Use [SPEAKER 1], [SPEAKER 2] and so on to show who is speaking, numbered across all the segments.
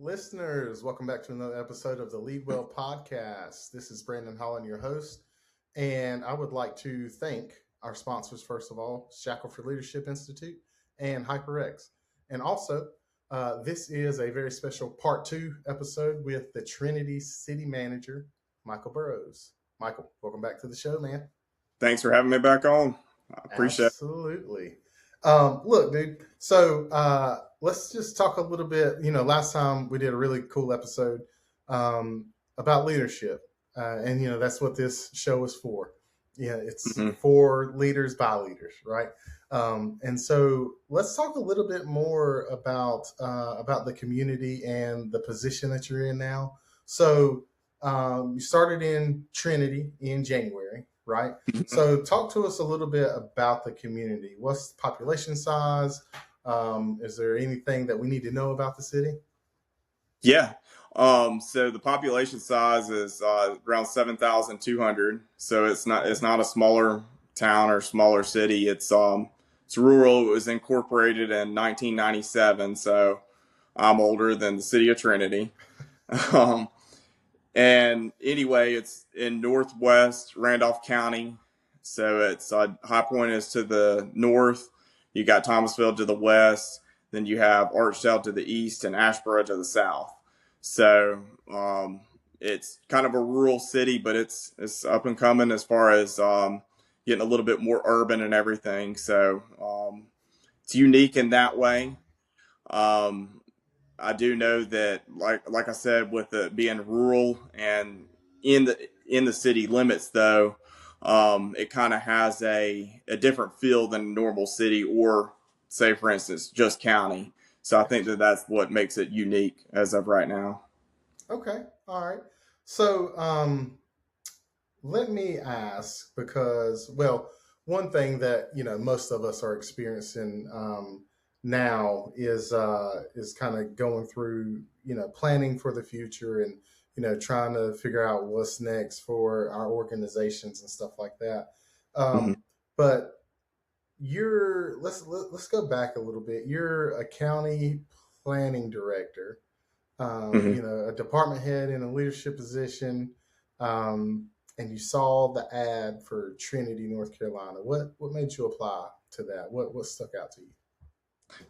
[SPEAKER 1] Listeners, welcome back to another episode of the Lead Well podcast. This is Brandon Holland, your host, and I would like to thank our sponsors, first of all, Shackle for Leadership Institute and HyperX. And also, this is a very special part two episode with the Trinity City Manager, Michael Burroughs. Michael, welcome back to the show, man.
[SPEAKER 2] Thanks for having me back on. I appreciate it.
[SPEAKER 1] Absolutely. Look, dude. So let's just talk a little bit. Last time we did a really cool episode about leadership, and that's what this show is for. Yeah, it's for leaders by leaders, right? And so let's talk a little bit more about the community and the position that you're in now. So you started in Trinity in January, right? So talk to us a little bit about the community. What's the population size? Is there anything that we need to know about the city?
[SPEAKER 2] Yeah. So the population size is around 7,200. So it's not a smaller town or smaller city. It's rural. It was incorporated in 1997. So I'm older than the city of Trinity. And anyway, it's in northwest Randolph County. So it's High Point is to the north. You got Thomasville to the west. Then you have Archdale to the east and Ashboro to the south. So it's kind of a rural city, but it's up and coming as far as getting a little bit more urban and everything. So it's unique in that way. I do know that, like I said, with it being rural and in the city limits, though, it kind of has a different feel than a normal city, or say, for instance, just county. So I think that's what makes it unique as of right now.
[SPEAKER 1] Okay, all right. So let me ask, because, well, one thing that most of us are experiencing now is kind of going through planning for the future, and trying to figure out what's next for our organizations and stuff like that.
[SPEAKER 2] Mm-hmm.
[SPEAKER 1] But let's go back a little bit. You're a county planning director,
[SPEAKER 2] Mm-hmm.
[SPEAKER 1] a department head in a leadership position, and you saw the ad for Trinity, North Carolina. What made you apply to that? What stuck out to you?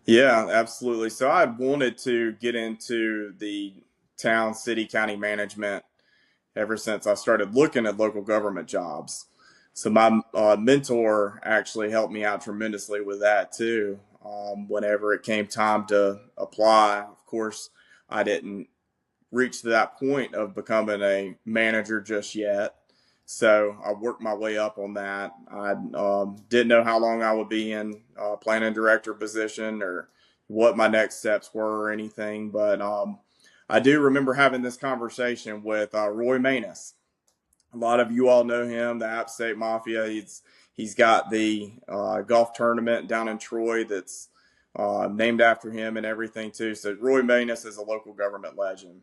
[SPEAKER 2] Yeah, absolutely. So I wanted to get into the town, city, county management ever since I started looking at local government jobs. So my mentor actually helped me out tremendously with that too. Whenever it came time to apply, of course, I didn't reach to that point of becoming a manager just yet. So I worked my way up on that. I didn't know how long I would be in planning director position or what my next steps were or anything. But I do remember having this conversation with Roy Manus. A lot of you all know him, the App State Mafia. He's got the golf tournament down in Troy that's named after him and everything too. So Roy Manus is a local government legend,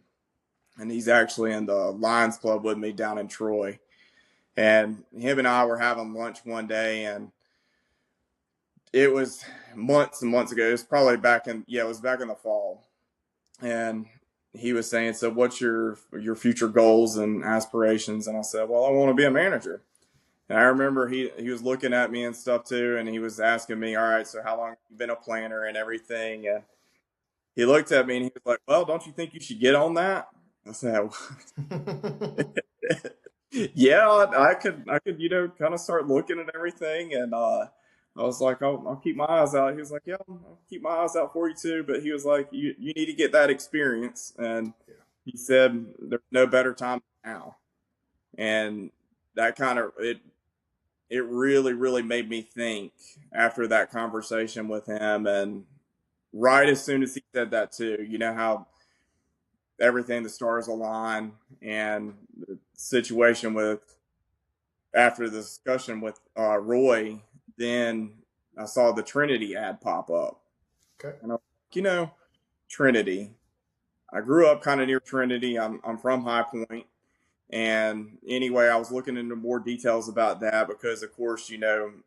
[SPEAKER 2] and he's actually in the Lions Club with me down in Troy. And him and I were having lunch one day, and it was months and months ago. It was probably it was back in the fall. And he was saying, "So what's your future goals and aspirations?" And I said, "Well, I want to be a manager." And I remember he was looking at me and stuff too, and he was asking me, "All right, so how long have you been a planner and everything?" And he looked at me and he was like, "Well, don't you think you should get on that?" I said, "Yeah, I could, kind of start looking at everything." And I was like, I'll keep my eyes out. He was like, "Yeah, I'll keep my eyes out for you too." But he was like, you need to get that experience. And he said, "There's no better time than now." And that kind of, it really, really made me think after that conversation with him. And right as soon as he said that too, you know how everything, the stars align, and the situation with, after the discussion with Roy, then I saw the Trinity ad pop up.
[SPEAKER 1] Okay.
[SPEAKER 2] And I was like, Trinity. I grew up kind of near Trinity. I'm from High Point. And anyway, I was looking into more details about that because, of course,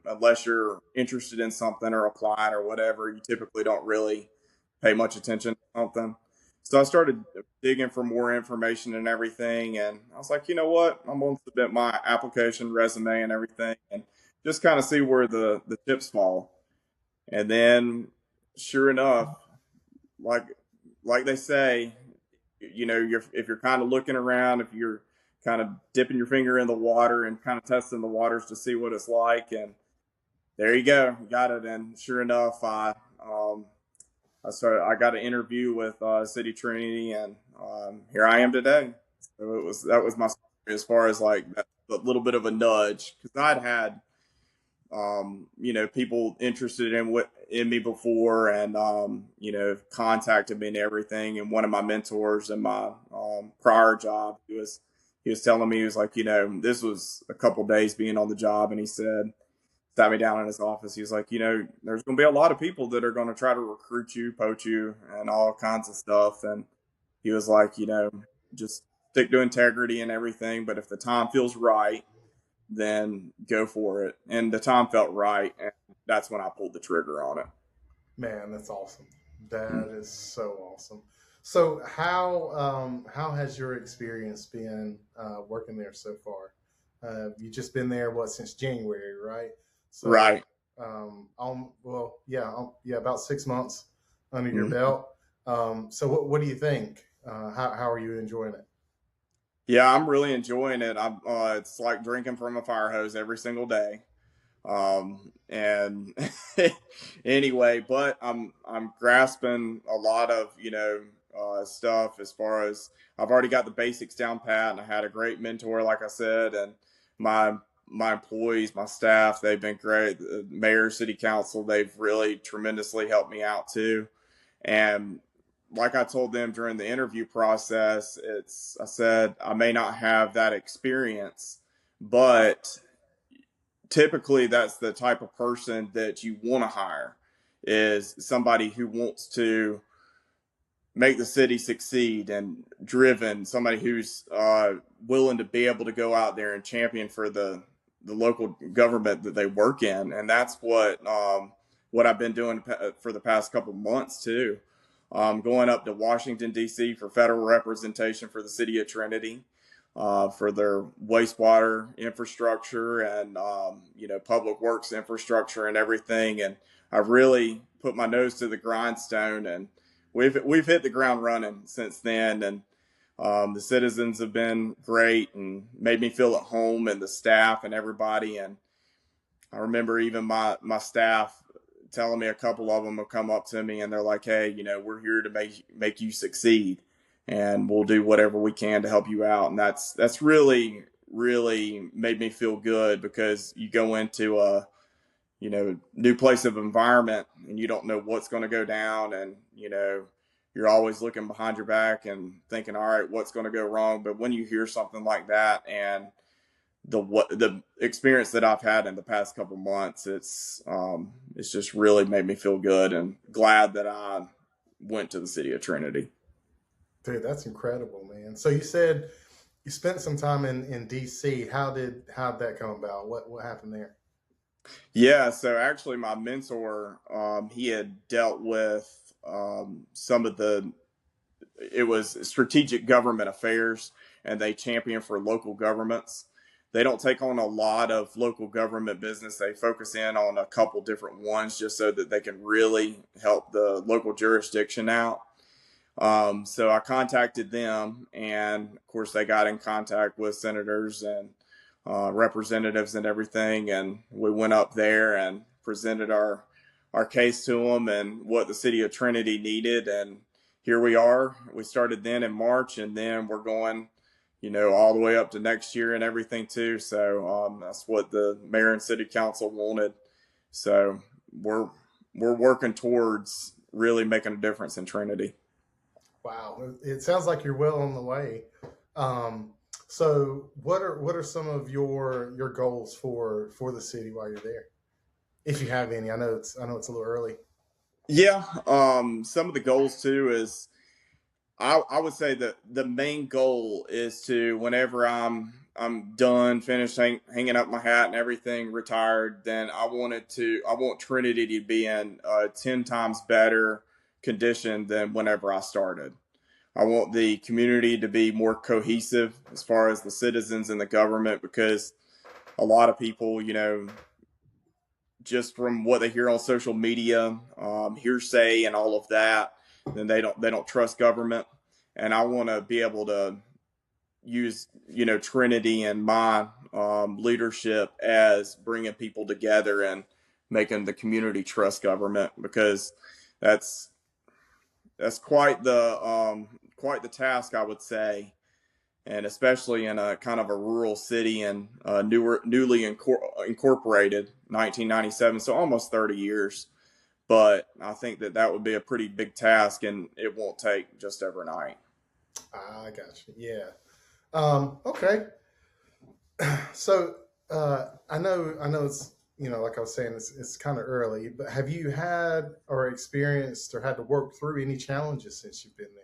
[SPEAKER 2] unless you're interested in something or applying or whatever, you typically don't really pay much attention to something. So I started digging for more information and everything, and I was like, you know what, I'm going to submit my application, resume, and everything, and just kind of see where the chips fall. And then, sure enough, like like they say, if you're kind of looking around, if you're kind of dipping your finger in the water and kind of testing the waters to see what it's like, and there you go, got it. And sure enough, I got an interview with City Trinity, and here I am today. So that was my story as far as like that, a little bit of a nudge, because I'd had people interested in me before, and contacted me and everything. And one of my mentors in my prior job, he was telling me, he was like, this was a couple days being on the job, and he said, sat me down in his office. He was like, there's going to be a lot of people that are going to try to recruit you, poach you, and all kinds of stuff. And he was like, just stick to integrity and everything. But if the time feels right, then go for it. And the time felt right, and that's when I pulled the trigger on it.
[SPEAKER 1] Man, that's awesome. That is so awesome. So how has your experience been working there so far? You just been there what since January, right? So
[SPEAKER 2] Right.
[SPEAKER 1] yeah, about 6 months under your
[SPEAKER 2] Mhm.
[SPEAKER 1] belt. So what do you think? How are you enjoying it?
[SPEAKER 2] Yeah, I'm really enjoying it. It's like drinking from a fire hose every single day. And anyway, but I'm grasping a lot of stuff as far as I've already got the basics down pat, and I had a great mentor, like I said, and my my employees, my staff, they've been great. The mayor, city council, they've really tremendously helped me out too. And like I told them during the interview process, I said I may not have that experience, but typically that's the type of person that you want to hire, is somebody who wants to make the city succeed and driven, somebody who's willing to be able to go out there and champion for the local government that they work in. And that's what I've been doing for the past couple of months too. Going up to Washington D.C. for federal representation for the city of Trinity, for their wastewater infrastructure and public works infrastructure and everything. And I've really put my nose to the grindstone, and we've hit the ground running since then. And the citizens have been great and made me feel at home, and the staff and everybody. And I remember even my staff telling me, a couple of them have come up to me and they're like, "Hey, we're here to make you succeed, and we'll do whatever we can to help you out." And that's really made me feel good, because you go into a new place of environment and you don't know what's going to go down, and you're always looking behind your back and thinking, all right, what's going to go wrong. But when you hear something like that, and the experience that I've had in the past couple months, it's just really made me feel good and glad that I went to the city of Trinity.
[SPEAKER 1] Dude, that's incredible, man. So you said you spent some time in DC. How'd that come about? What happened there?
[SPEAKER 2] Yeah, so actually, my mentor, he had dealt with some of the it was strategic government affairs, and they champion for local governments. They don't take on a lot of local government business. They focus in on a couple different ones just so that they can really help the local jurisdiction out. So I contacted them, and of course, they got in contact with senators and representatives and everything. And we went up there and presented our case to them and what the city of Trinity needed. And here we are. We started then in March, and then we're going, all the way up to next year and everything too. So that's what the mayor and city council wanted. So we're we're working towards really making a difference in Trinity.
[SPEAKER 1] Wow, it sounds like you're well on the way. Um, so what are some of your goals for the city while you're there, if you have any? I know it's a little early.
[SPEAKER 2] Yeah, some of the goals too is I would say that the main goal is to, whenever I'm done, finished hanging up my hat and everything, retired, then I want Trinity to be in 10 times better condition than whenever I started. I want the community to be more cohesive as far as the citizens and the government, because a lot of people, just from what they hear on social media, hearsay and all of that, then they don't trust government. And I want to be able to use Trinity and my leadership as bringing people together and making the community trust government, because that's that's quite the task, I would say, and especially in a kind of a rural city and newly incorporated 1997, so almost 30 years. But I think that would be a pretty big task, and it won't take just overnight.
[SPEAKER 1] I got you. Yeah. Okay. So I know it's like I was saying, it's kind of early, but have you had or experienced or had to work through any challenges since you've been there?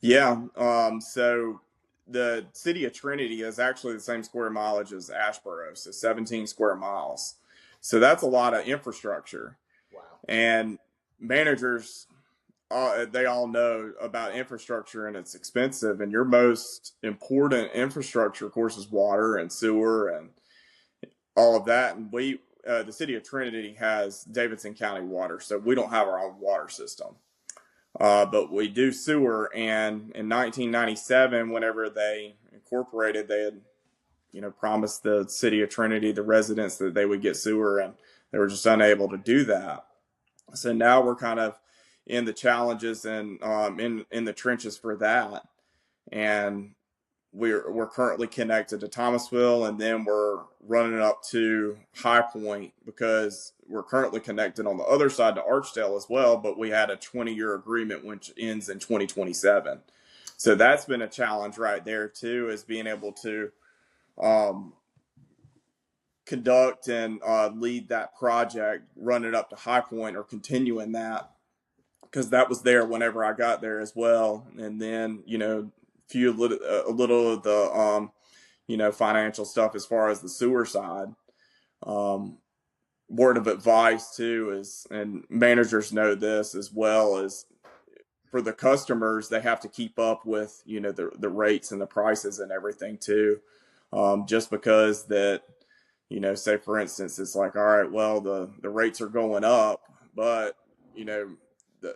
[SPEAKER 2] Yeah. So the city of Trinity is actually the same square mileage as Ashboro, so 17 square miles. So that's a lot of infrastructure.
[SPEAKER 1] Wow.
[SPEAKER 2] And managers, they all know about infrastructure, and it's expensive. And your most important infrastructure, of course, is water and sewer and all of that. And the city of Trinity has Davidson County water, so we don't have our own water system. But we do sewer. And in 1997, whenever they incorporated, they had, promised the city of Trinity, the residents, that they would get sewer, and they were just unable to do that. So now we're kind of in the challenges and in the trenches for that. And we're currently connected to Thomasville, and then we're running up to High Point, because we're currently connected on the other side to Archdale as well, but we had a 20-year agreement which ends in 2027. So that's been a challenge right there too, is being able to um, conduct and lead that project, run it up to High Point, or continuing that, because that was there whenever I got there as well. And then a little of the financial stuff as far as the sewer side. Um, Word of advice too is, and managers know this as well, is for the customers, they have to keep up with the rates and the prices and everything too. Just because that, say for instance, it's like, all right, well, the rates are going up, but you know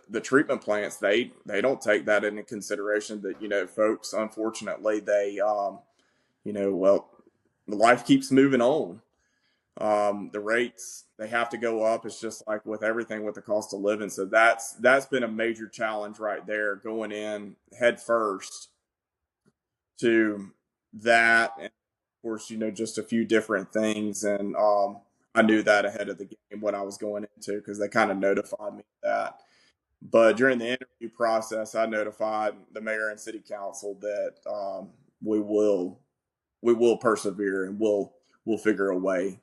[SPEAKER 2] the treatment plants, they don't take that into consideration, that folks, unfortunately, they well, life keeps moving on. The rates, they have to go up. It's just like with everything with the cost of living. So that's been a major challenge right there, going in head first to that. And of course, just a few different things. And I knew that ahead of the game, what I was going into, because they kind of notified me of that. But during the interview process, I notified the mayor and city council that we will we will persevere, and we'll figure a way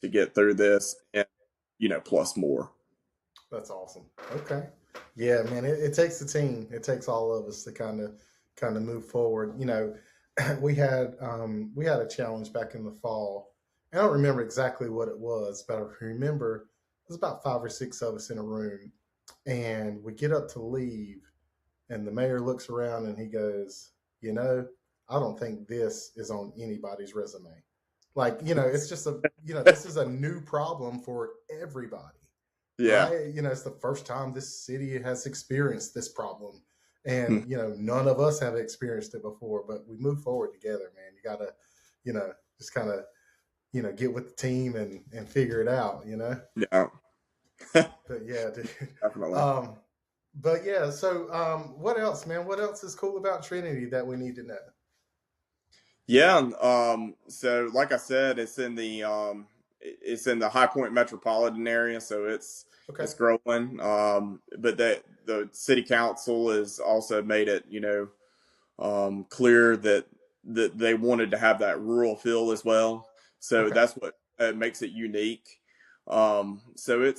[SPEAKER 2] to get through this, and plus more.
[SPEAKER 1] That's awesome. Okay. Yeah, man, it takes a team. It takes all of us to kind of move forward. We had a challenge back in the fall. I don't remember exactly what it was, but I remember it was about five or six of us in a room, and we get up to leave, and the mayor looks around and he goes, you know, I don't think this is on anybody's resume. Like, it's just this is a new problem for everybody,
[SPEAKER 2] Yeah.
[SPEAKER 1] right? It's the first time this city has experienced this problem. And,
[SPEAKER 2] Hmm.
[SPEAKER 1] none of us have experienced it before, but we move forward together, man. You got to, just kind of, get with the team and figure it out.
[SPEAKER 2] Yeah.
[SPEAKER 1] But yeah, dude.
[SPEAKER 2] Definitely.
[SPEAKER 1] Um, but yeah, so what else, man? What else is cool about Trinity that we need to know?
[SPEAKER 2] Yeah. So like I said, it's in the High Point metropolitan area, so
[SPEAKER 1] Okay.
[SPEAKER 2] it's growing. But the city council has also made it clear that they wanted to have that rural feel as well. So
[SPEAKER 1] Okay.
[SPEAKER 2] that's what makes it unique. So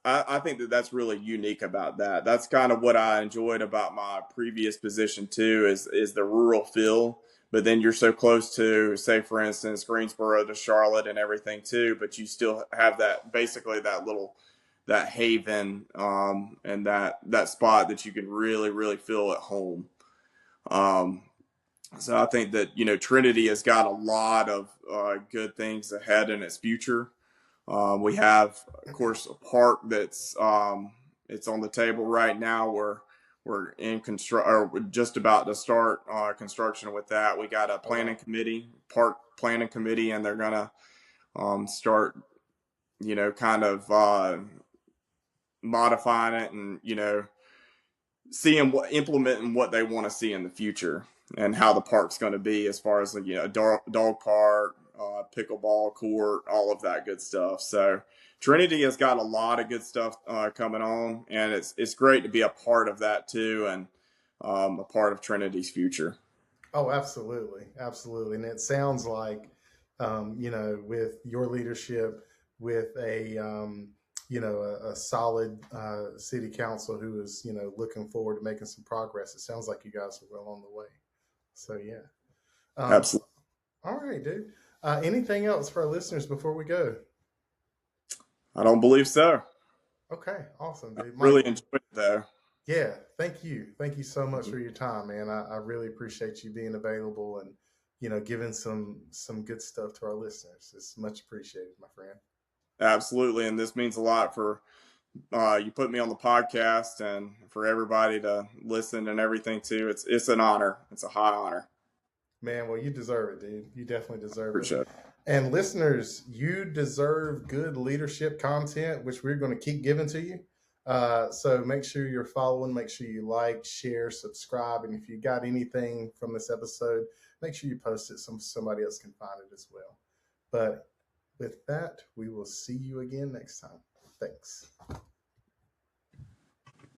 [SPEAKER 2] I think that's really unique about that. That's kind of what I enjoyed about my previous position too, is the rural feel. But then you're so close to, say, for instance, Greensboro to Charlotte and everything too. But you still have that, basically that little that haven, and that spot that you can really feel at home. Um, so I think that Trinity has got a lot of good things ahead in its future. We have, of course, a park that's it's on the table right now. We're in construct, or we're just about to start construction with that. We got a
[SPEAKER 1] Oh wow.
[SPEAKER 2] planning committee, park planning committee, and they're gonna start, kind of modifying it, and seeing what implementing what they want to see in the future, and how the park's going to be as far as dog park, pickleball court, all of that good stuff. So Trinity has got a lot of good stuff coming on, and it's great to be a part of that too, and a part of Trinity's future.
[SPEAKER 1] Oh, absolutely, absolutely. And it sounds like, with your leadership, with a solid city council who is, looking forward to making some progress. It sounds like you guys are well on the way. So yeah. Um,
[SPEAKER 2] Absolutely.
[SPEAKER 1] all right, dude. Anything else for our listeners before we go?
[SPEAKER 2] I don't believe so.
[SPEAKER 1] Okay, awesome, dude.
[SPEAKER 2] Really
[SPEAKER 1] Michael,
[SPEAKER 2] enjoyed it though.
[SPEAKER 1] yeah, thank you. Thank you so much
[SPEAKER 2] Mhm.
[SPEAKER 1] for your time, man. I really appreciate you being available and, giving some good stuff to our listeners. It's much appreciated, my friend.
[SPEAKER 2] Absolutely, and this means a lot for you put me on the podcast, and for everybody to listen and everything too. It's an honor. It's a high honor.
[SPEAKER 1] Man, well, you deserve it, dude. You definitely deserve it.
[SPEAKER 2] Appreciate it.
[SPEAKER 1] And listeners, you deserve good leadership content, which we're going to keep giving to you. So make sure you're following, make sure you like, share, subscribe. And if you got anything from this episode, make sure you post it so somebody else can find it as well. But with that, we will see you again next time. Thanks.